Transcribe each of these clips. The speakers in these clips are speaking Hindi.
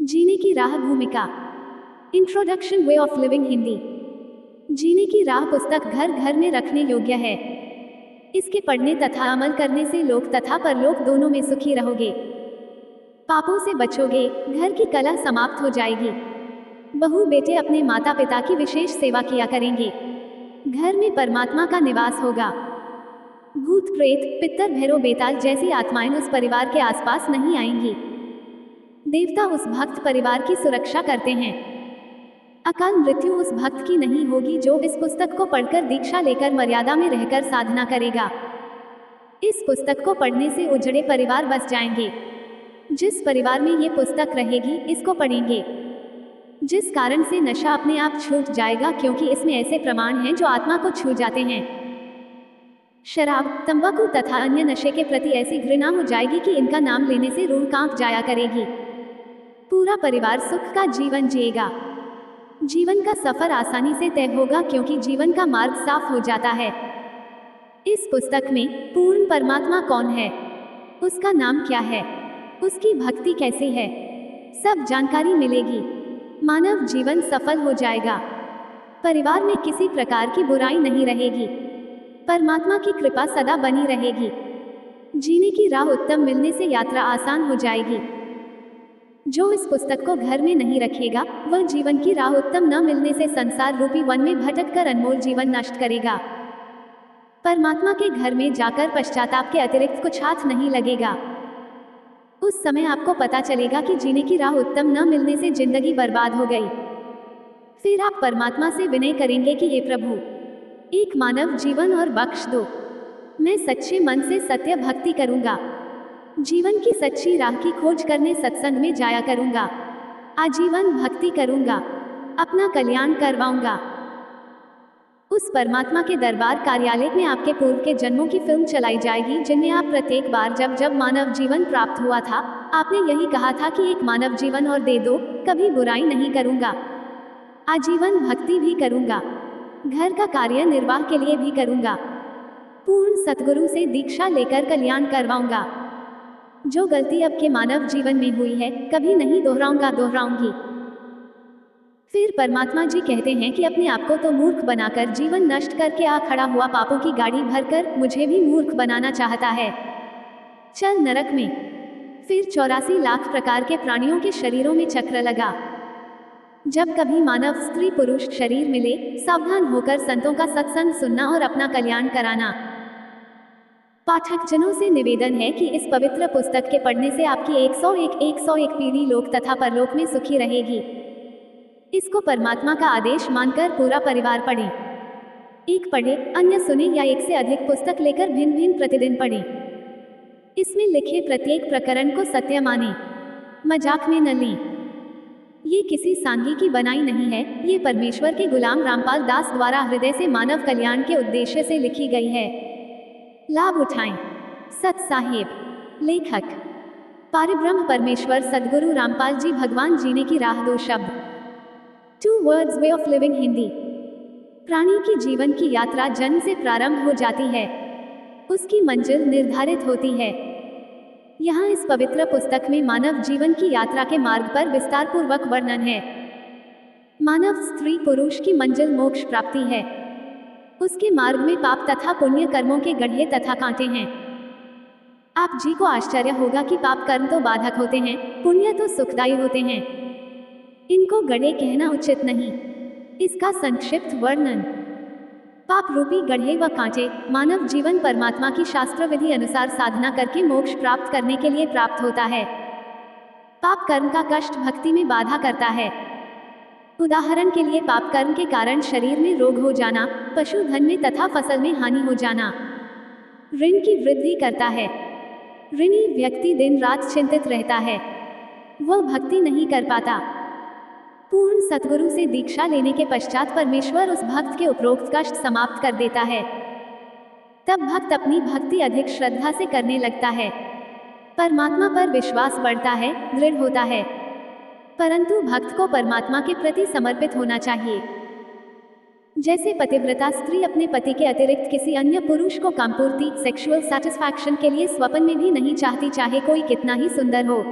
जीने की राह भूमिका। Introduction way of living Hindi. जीने की राह पुस्तक घर घर में रखने योग्य है। इसके पढ़ने तथा अमल करने से लोक तथा परलोक दोनों में सुखी रहोगे। पापों से बचोगे, घर की कलह समाप्त हो जाएगी। बहू बेटे अपने माता पिता की विशेष सेवा किया करेंगे। घर में परमात्मा का निवास होगा। भूत प्रेत पितर भैरव बेताल जैसी आत्माएं उस परिवार के आसपास नहीं आएंगी। देवता उस भक्त परिवार की सुरक्षा करते हैं। अकाल मृत्यु उस भक्त की नहीं होगी जो इस पुस्तक को पढ़कर दीक्षा लेकर मर्यादा में रहकर साधना करेगा। इस पुस्तक को पढ़ने से उजड़े परिवार बस जाएंगे। जिस परिवार में ये पुस्तक रहेगी, इसको पढ़ेंगे, जिस कारण से नशा अपने आप छूट जाएगा, क्योंकि इसमें ऐसे प्रमाण हैं जो आत्मा को छू जाते हैं। शराब, तंबाकू तथा अन्य नशे के प्रति ऐसी घृणा हो जाएगी कि इनका नाम लेने से रूह कांप जाया करेगी। पूरा परिवार सुख का जीवन जिएगा। जीवन का सफर आसानी से तय होगा, क्योंकि जीवन का मार्ग साफ हो जाता है। इस पुस्तक में पूर्ण परमात्मा कौन है, उसका नाम क्या है, उसकी भक्ति कैसी है, सब जानकारी मिलेगी। मानव जीवन सफल हो जाएगा। परिवार में किसी प्रकार की बुराई नहीं रहेगी। परमात्मा की कृपा सदा बनी रहेगी। जीने की राह उत्तम मिलने से यात्रा आसान हो जाएगी। जो इस पुस्तक को घर में नहीं रखेगा, वह जीवन की राह उत्तम न मिलने से संसार रूपी वन में भटककर अनमोल जीवन नष्ट करेगा। परमात्मा के घर में जाकर पश्चाताप के अतिरिक्त कुछ हाथ नहीं लगेगा। उस समय आपको पता चलेगा कि जीने की राह उत्तम न मिलने से जिंदगी बर्बाद हो गई। फिर आप परमात्मा से विनय करेंगे कि हे प्रभु, एक मानव जीवन और बख्श दो। मैं सच्चे मन से सत्य भक्ति करूंगा। जीवन की सच्ची राह की खोज करने सत्संग में जाया करूंगा। आजीवन भक्ति करूंगा। अपना कल्याण करवाऊंगा। उस परमात्मा के दरबार कार्यालय में आपके पूर्व के जन्मों की फिल्म चलाई जाएगी, जिनमें आप प्रत्येक बार जब जब मानव जीवन प्राप्त हुआ था, आपने यही कहा था कि एक मानव जीवन और दे दो, कभी बुराई नहीं करूंगा, आजीवन भक्ति भी करूंगा, घर का कार्य निर्वाह के लिए भी करूंगा, पूर्ण सतगुरु से दीक्षा लेकर कल्याण करवाऊंगा। जो गलती अब के मानव जीवन में हुई है, कभी नहीं दोहराऊंगा, दोहराऊंगी। फिर परमात्मा जी कहते हैं कि अपने आप को तो मूर्ख बनाकर जीवन नष्ट करके आ खड़ा हुआ पापों की गाड़ी भरकर मुझे भी मूर्ख बनाना चाहता है। चल नरक में। फिर 84 लाख प्रकार के प्राणियों के शरीरों में चक्र लगा। जब कभी मानव स्त्री पुरुष शरीर मिले, सावधान होकर संतों का सत्संग सुनना और अपना कल्याण कराना। पाठक जनों से निवेदन है कि इस पवित्र पुस्तक के पढ़ने से आपकी 101 पीढ़ी लोक तथा परलोक में सुखी रहेगी। इसको परमात्मा का आदेश मानकर पूरा परिवार पढ़े। एक पढ़े, अन्य सुने या एक से अधिक पुस्तक लेकर भिन्न भिन्न प्रतिदिन पढ़े। इसमें लिखे प्रत्येक प्रकरण को सत्य माने, मजाक में न लें। ये किसी सांगी की बनाई नहीं है, ये परमेश्वर के गुलाम रामपाल दास द्वारा हृदय से मानव कल्याण के उद्देश्य से लिखी गई है। लाभ उठाएं। सत साहेब। लेखक पारिब्रह्म परमेश्वर सद्गुरु रामपाल जी भगवान जीने की राह। 2 शब्द। 2 words way of living Hindi. प्राणी की जीवन की यात्रा जन्म से प्रारंभ हो जाती है, उसकी मंजिल निर्धारित होती है। यहाँ इस पवित्र पुस्तक में मानव जीवन की यात्रा के मार्ग पर विस्तार पूर्वक वर्णन है। मानव स्त्री पुरुष की मंजिल मोक्ष प्राप्ति है। उसके मार्ग में पाप तथा पुण्य कर्मों के गड्ढे तथा कांटे हैं। आप जी को आश्चर्य होगा कि पाप कर्म तो बाधक होते हैं, पुण्य तो सुखदायी होते हैं। इनको गड्ढे कहना उचित नहीं। इसका संक्षिप्त वर्णन। पाप रूपी गड्ढे व कांटे मानव जीवन परमात्मा की शास्त्र विधि अनुसार साधना करके मोक्ष प्राप्त करने के लिए प्राप्त होता है। पाप कर्म का कष्ट भक्ति में बाधा करता है। उदाहरण के लिए पाप कर्म के कारण शरीर में रोग हो जाना, पशुधन में तथा फसल में हानि हो जाना। ऋण की वृद्धि करता है। ऋणी व्यक्ति दिन रात चिंतित रहता है, वह भक्ति नहीं कर पाता। पूर्ण सतगुरु से दीक्षा लेने के पश्चात परमेश्वर उस भक्त के उपरोक्त कष्ट समाप्त कर देता है। तब भक्त अपनी भक्ति अधिक श्रद्धा से करने लगता है। परमात्मा पर विश्वास बढ़ता है, दृढ़ होता है। परंतु भक्त को परमात्मा के प्रति समर्पित होना चाहिए। जैसे पतिव्रता स्त्री अपने पति के अतिरिक्त किसी अन्य पुरुष को कामपूर्ति सेक्सुअल सेटिस्फैक्शन के लिए स्वप्न में भी नहीं चाहती, चाहे कोई कितना ही सुंदर हो।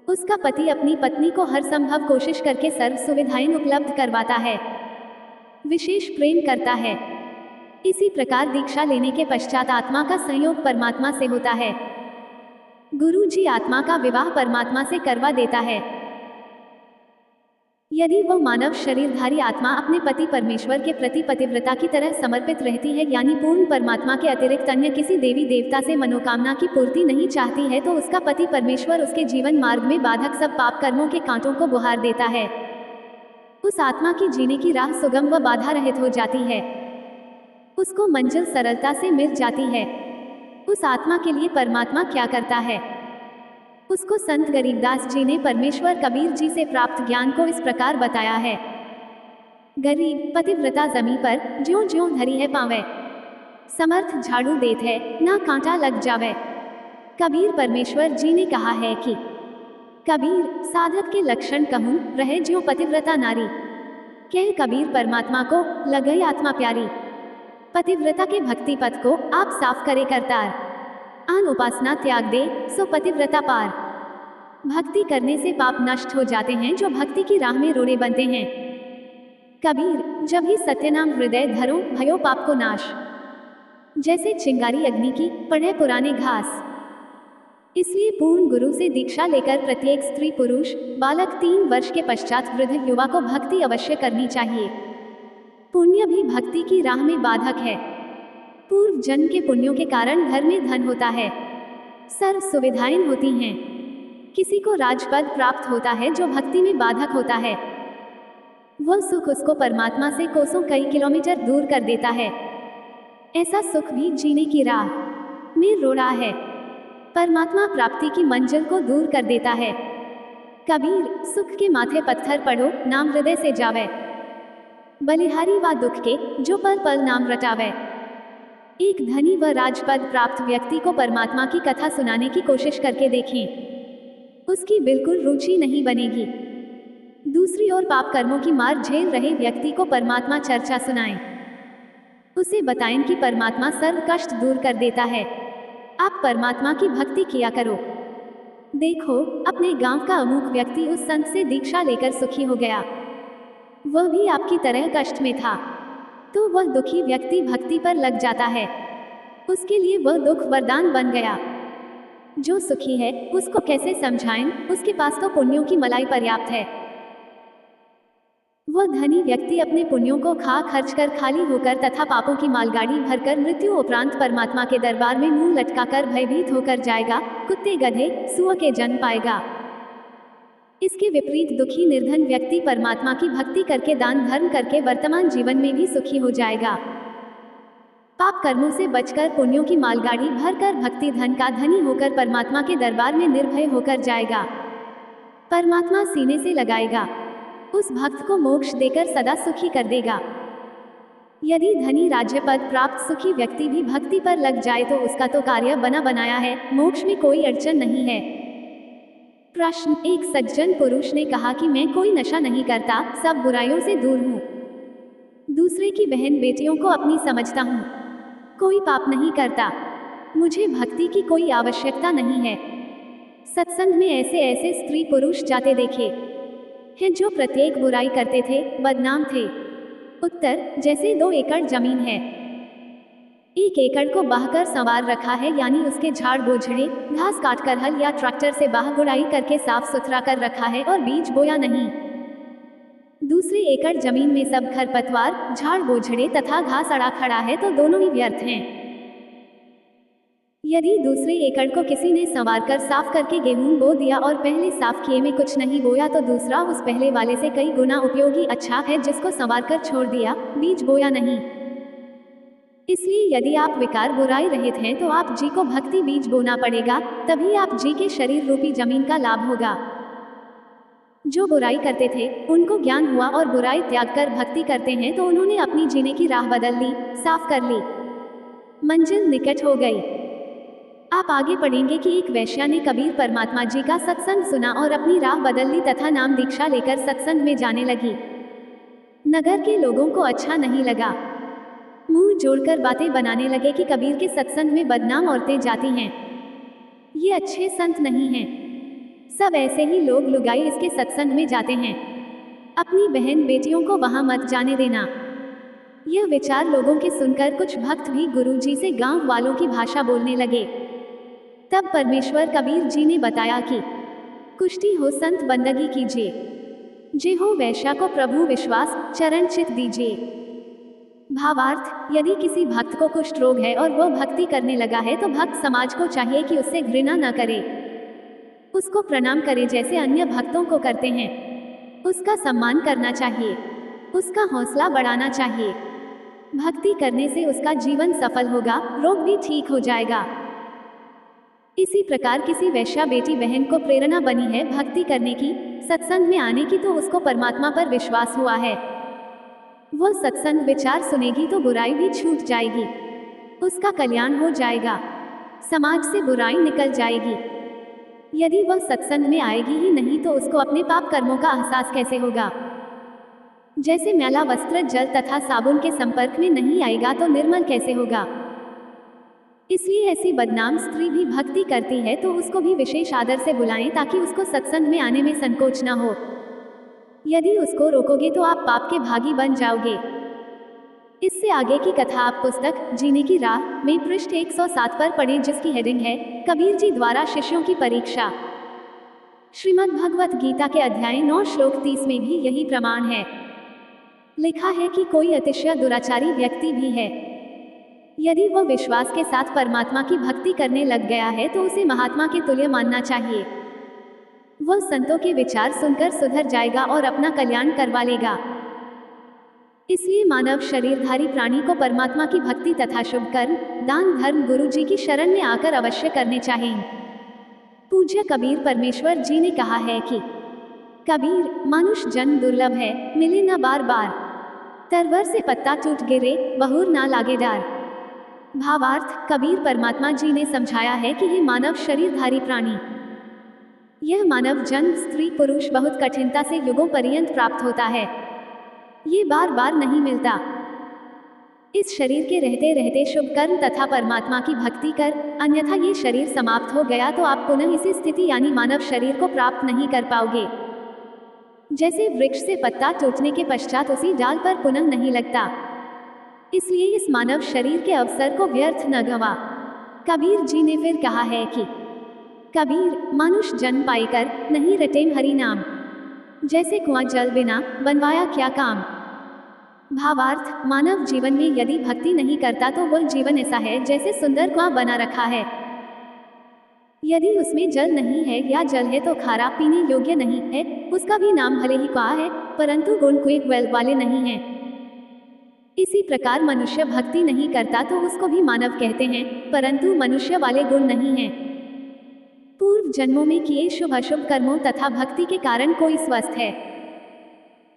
उसका पति अपनी पत्नी को हर संभव कोशिश करके सर्व सुविधाएं उपलब्ध करवाता है, विशेष प्रेम करता है। इसी प्रकार दीक्षा लेने के पश्चात आत्मा का संयोग परमात्मा से होता है। गुरु जी आत्मा का विवाह परमात्मा से करवा देता है। यदि वह मानव शरीरधारी आत्मा अपने पति परमेश्वर के प्रति पतिव्रता की तरह समर्पित रहती है, यानी पूर्ण परमात्मा के अतिरिक्त अन्य किसी देवी देवता से मनोकामना की पूर्ति नहीं चाहती है, तो उसका पति परमेश्वर उसके जीवन मार्ग में बाधक सब पाप कर्मों के कांटों को बुहार देता है। उस आत्मा की जीने की राह सुगम व बाधा रहित हो जाती है। उसको मंजिल सरलता से मिल जाती है। उस आत्मा के लिए परमात्मा क्या करता है? उसको संत गरीबदास जी ने परमेश्वर कबीर जी से प्राप्त ज्ञान को इस प्रकार बताया है। गरीब पतिव्रता जमी पर ज्यों ज्यों धरी है पावे, समर्थ झाड़ू देत है ना कांटा लग जावे। कबीर परमेश्वर जी ने कहा है कि कबीर साधक के लक्षण कहूँ, रहे ज्यों पतिव्रता नारी। कह कबीर परमात्मा को लगई आत्मा प्यारी। पतिव्रता के भक्ति पथ को आप साफ करे करतार। आन उपासना त्याग दे सो पतिव्रता पार। भक्ति करने से पाप नष्ट हो जाते हैं, जो भक्ति की राह में रोड़े बनते हैं। कबीर जब ही सत्यनाम हृदय धरो भयो पाप को नाश। जैसे चिंगारी अग्नि की पढ़े पुराने घास। इसलिए पूर्ण गुरु से दीक्षा लेकर प्रत्येक स्त्री पुरुष बालक 3 वर्ष के पश्चात वृद्ध युवा को भक्ति अवश्य करनी चाहिए। पुण्य भी भक्ति की राह में बाधक है। पूर्व जन्म के पुण्यों के कारण घर में धन होता है, सर्व सुविधाएं होती हैं। किसी को राजपद प्राप्त होता है, जो भक्ति में बाधक होता है। वह सुख उसको परमात्मा से कोसों कई किलोमीटर दूर कर देता है। ऐसा सुख भी जीने की राह में रोड़ा है। परमात्मा प्राप्ति की मंजिल को दूर कर देता है। कबीर सुख के माथे पत्थर पड़ो नाम हृदय से जावे। बलिहारी व दुख के जो पल पल नाम रटावे। एक धनी व राजपद प्राप्त व्यक्ति को परमात्मा की कथा सुनाने की कोशिश करके देखें, उसकी बिल्कुल रुचि नहीं बनेगी। दूसरी ओर पाप कर्मों की मार झेल रहे व्यक्ति को परमात्मा चर्चा सुनाएं, उसे बताएं कि परमात्मा सर्व कष्ट दूर कर देता है। आप परमात्मा की भक्ति किया करो। देखो, अपने गांव का अमुक व्यक्ति उस संत से दीक्षा लेकर सुखी हो गया। वह भी आपकी तरह कष्ट में था, तो वह दुखी व्यक्ति भक्ति पर लग जाता है। उसके लिए वह दुख वरदान बन गया। जो सुखी है उसको कैसे समझाएं, उसके पास तो पुण्यों की मलाई पर्याप्त है। वह धनी व्यक्ति अपने पुण्यों को खा खर्च कर खाली होकर तथा पापों की मालगाड़ी भरकर मृत्यु उपरांत परमात्मा के दरबार में मुंह लटकाकर भयभीत होकर जाएगा। कुत्ते गधे सुअर के जन्म पाएगा। इसके विपरीत दुखी निर्धन व्यक्ति परमात्मा की भक्ति करके दान धर्म करके वर्तमान जीवन में भी सुखी हो जाएगा। पाप कर्मों से बचकर पुण्यों की मालगाड़ी भरकर भक्ति धन का धनी होकर परमात्मा के दरबार में निर्भय होकर जाएगा। परमात्मा सीने से लगाएगा, उस भक्त को मोक्ष देकर सदा सुखी कर देगा। यदि धनी राज्य पद प्राप्त सुखी व्यक्ति भी भक्ति पर लग जाए तो उसका तो कार्य बना बनाया है, मोक्ष में कोई अड़चन नहीं है। प्रश्न: एक सज्जन पुरुष ने कहा कि मैं कोई नशा नहीं करता, सब बुराइयों से दूर हूँ, दूसरे की बहन बेटियों को अपनी समझता हूँ, कोई पाप नहीं करता, मुझे भक्ति की कोई आवश्यकता नहीं है। सत्संग में ऐसे ऐसे स्त्री पुरुष जाते देखे हैं जो प्रत्येक बुराई करते थे, बदनाम थे। उत्तर: जैसे 2 एकड़ जमीन है, 1 एकड़ को बहाकर संवार रखा है, यानी उसके झाड़ बोझड़े घास काटकर हल या ट्रैक्टर से बाह गुड़ाई करके साफ सुथरा कर रखा है और बीज बोया नहीं। दूसरे एकड़ जमीन में सब खरपतवार झाड़ बोझड़े तथा घास अड़ा खड़ा है, तो दोनों ही व्यर्थ हैं। यदि दूसरे एकड़ को किसी ने संवार कर साफ करके गेहूं बो दिया और पहले साफ किए में कुछ नहीं बोया, तो दूसरा उस पहले वाले से कई गुना उपयोगी अच्छा है, जिसको संवार कर छोड़ दिया, बीज बोया नहीं। इसलिए यदि आप विकार बुराई रहित हैं तो आप जी को भक्ति बीज बोना पड़ेगा, तभी आप जी के शरीर रूपी जमीन का लाभ होगा। जो बुराई करते थे उनको ज्ञान हुआ और बुराई त्याग कर भक्ति करते हैं, तो उन्होंने अपनी जीने की राह बदल ली, साफ कर ली, मंजिल निकट हो गई। आप आगे पढ़ेंगे कि एक वैश्या ने कबीर परमात्मा जी का सत्संग सुना और अपनी राह बदल ली तथा नाम दीक्षा लेकर सत्संग में जाने लगी। नगर के लोगों को अच्छा नहीं लगा, मुंह जोड़कर बातें बनाने लगे कि कबीर के सत्संग में बदनाम औरतें जाती हैं, ये अच्छे संत नहीं हैं। सब ऐसे ही लोग लुगाई इसके सत्संग में जाते हैं। अपनी बहन बेटियों को वहां मत जाने देना। यह विचार लोगों के सुनकर कुछ भक्त भी गुरुजी से गांव वालों की भाषा बोलने लगे। तब परमेश्वर कबीर जी ने बताया कि कुष्ठी हो संत बंदगी कीजिए, जे हो वैश्या को प्रभु विश्वास चरण चित दीजिए। भावार्थ, यदि किसी भक्त को कुष्ठ रोग है और वह भक्ति करने लगा है तो भक्त समाज को चाहिए कि उससे घृणा न करे, उसको प्रणाम करे जैसे अन्य भक्तों को करते हैं। उसका सम्मान करना चाहिए, उसका हौसला बढ़ाना चाहिए। भक्ति करने से उसका जीवन सफल होगा, रोग भी ठीक हो जाएगा। इसी प्रकार किसी वैश्या बेटी बहन को प्रेरणा बनी है भक्ति करने की, सत्संग में आने की, तो उसको परमात्मा पर विश्वास हुआ है। वह सत्संग विचार सुनेगी तो बुराई भी छूट जाएगी, उसका कल्याण हो जाएगा, समाज से बुराई निकल जाएगी। यदि वह सत्संग में आएगी ही नहीं तो उसको अपने पाप कर्मों का एहसास कैसे होगा। जैसे मैला वस्त्र जल तथा साबुन के संपर्क में नहीं आएगा तो निर्मल कैसे होगा। इसलिए ऐसी बदनाम स्त्री भी भक्ति करती है तो उसको भी विशेष आदर से बुलाएं ताकि उसको सत्संग में आने में संकोच न हो। यदि उसको रोकोगे तो आप पाप के भागी बन जाओगे। इससे आगे की कथा आप पुस्तक जीने की राह में पृष्ठ 107 पर पढ़ें, जिसकी हेडिंग है कबीर जी द्वारा शिष्यों की परीक्षा। श्रीमद् भगवत गीता के अध्याय 9 श्लोक 30 में भी यही प्रमाण है। लिखा है कि कोई अतिशय दुराचारी व्यक्ति भी है, यदि वह विश्वास के साथ परमात्मा की भक्ति करने लग गया है तो उसे महात्मा के तुल्य मानना चाहिए। वह संतों के विचार सुनकर सुधर जाएगा और अपना कल्याण करवा लेगा। इसलिए मानव शरीरधारी प्राणी को परमात्मा की भक्ति तथा शुभ कर्म, दान धर्म गुरु जी की शरण में आकर अवश्य करने चाहिए। पूज्य कबीर परमेश्वर जी ने कहा है कि कबीर, मनुष्य जन्म दुर्लभ है, मिले न बार बार। तरवर से पत्ता टूट गिरे, बहुर ना लागे डार। भावार्थ, कबीर परमात्मा जी ने समझाया है कि हे मानव शरीरधारी प्राणी, यह मानव जन्म स्त्री पुरुष बहुत कठिनता से युगों पर्यंत प्राप्त होता है, ये बार बार नहीं मिलता। इस शरीर के रहते रहते शुभ कर्म तथा परमात्मा की भक्ति कर, अन्यथा ये शरीर समाप्त हो गया तो आप पुनः इसी स्थिति यानी मानव शरीर को प्राप्त नहीं कर पाओगे। जैसे वृक्ष से पत्ता टूटने के पश्चात उसी डाल पर पुनः नहीं लगता, इसलिए इस मानव शरीर के अवसर को व्यर्थ न गवा। कबीर जी ने फिर कहा है कि कबीर, मनुष्य जन्म पाईकर नहीं रटेम हरि नाम, जैसे कुआं जल बिना बनवाया क्या काम। भावार्थ, मानव जीवन में यदि भक्ति नहीं करता तो वह जीवन ऐसा है जैसे सुंदर कुआं बना रखा है। यदि उसमें जल नहीं है या जल है तो खारा पीने योग्य नहीं है। उसका भी नाम भले ही कुआं है, परंतु गुण कुएं वेल वाले नहीं हैं। इसी प्रकार मनुष्य भक्ति नहीं करता तो उसको भी मानव कहते हैं, परंतु मनुष्य वाले गुण नहीं हैं। पूर्व जन्मों में किए शुभ अशुभ कर्मों तथा भक्ति के कारण कोई स्वस्थ है,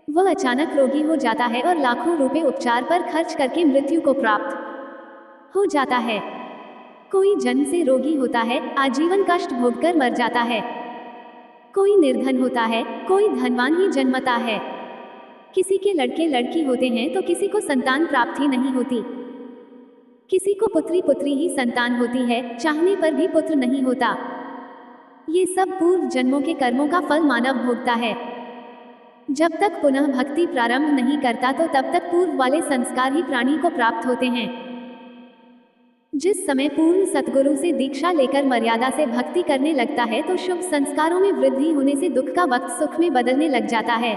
वह अचानक रोगी हो जाता है और लाखों रुपए उपचार पर खर्च करके मृत्यु को प्राप्त हो जाता है। कोई जन्म से रोगी होता है, आजीवन कष्ट भोगकर मर जाता है। कोई निर्धन होता है, कोई धनवान ही जन्मता है। किसी के लड़के लड़की होते हैं तो किसी को संतान प्राप्ति नहीं होती, किसी को पुत्री पुत्री ही संतान होती है, चाहने पर भी पुत्र नहीं होता। ये सब पूर्व जन्मों के कर्मों का फल मानव भोगता है। जब तक पुनः भक्ति प्रारंभ नहीं करता तो तब तक पूर्व वाले संस्कार ही प्राणी को प्राप्त होते हैं। जिस समय पूर्ण सतगुरु से दीक्षा लेकर मर्यादा से भक्ति करने लगता है तो शुभ संस्कारों में वृद्धि होने से दुख का वक्त सुख में बदलने लग जाता है।